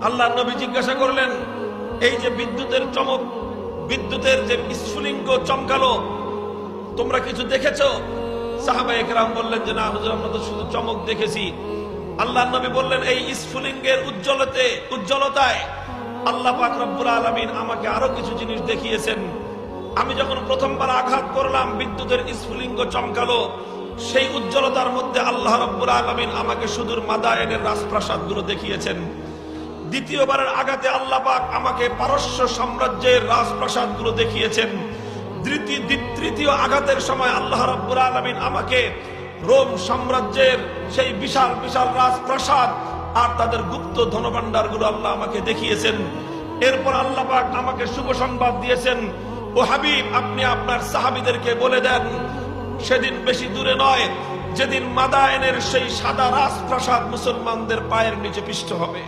আল্লাহ নবী জিজ্ঞাসা করলেন, এই যে বিদ্যুতের চমক, বিদ্যুতের যে স্ফুলিঙ্গ চমকালো, তোমরা কিছু দেখেছো? সাহাবায়ে কেরাম বললেন যে না হুজুর, আমরা তো শুধু চমক দেখেছি। আল্লাহ নবী বললেন, এই স্ফুলিঙ্গের উজ্জ্বলতায় আল্লাহ পাক রব্বুল আলামিন আমাকে আরো কিছু জিনিস দেখিয়েছেন। আমি যখন প্রথমবার আঘাত করলাম, বিদ্যুতের স্ফুলিঙ্গ চমকালো, সেই উজ্জ্বলতার মধ্যে আল্লাহ রব্বুল আলামিন আমাকে সুদূর মাদায়েনের রাজপ্রাসাদগুলো দেখিয়েছেন। দ্বিতীয়বারের আঘাতে আল্লাহ পাক আমাকে পারস্য সাম্রাজ্যের রাজপ্রাসাদগুলো দেখিয়েছেন। তৃতীয় আঘাতের সময় আল্লাহ রাব্বুল আলামিন আমাকে রোম সাম্রাজ্যের সেই বিশাল বিশাল রাজপ্রাসাদ আর তাদের গুপ্ত ধনভাণ্ডারগুলো আল্লাহ আমাকে দেখিয়েছেন। এরপর আল্লাহ পাক আমাকে শুভ সংবাদ দিয়েছেন, ও হাবিব, আপনি আপনার সাহাবীদেরকে বলে দেন, সেদিন বেশি দূরে নয় যেদিন মাদায়েনের সেই সাদা রাজপ্রাসাদ মুসলমানদের পায়ের নিচে পিষ্ট হবে।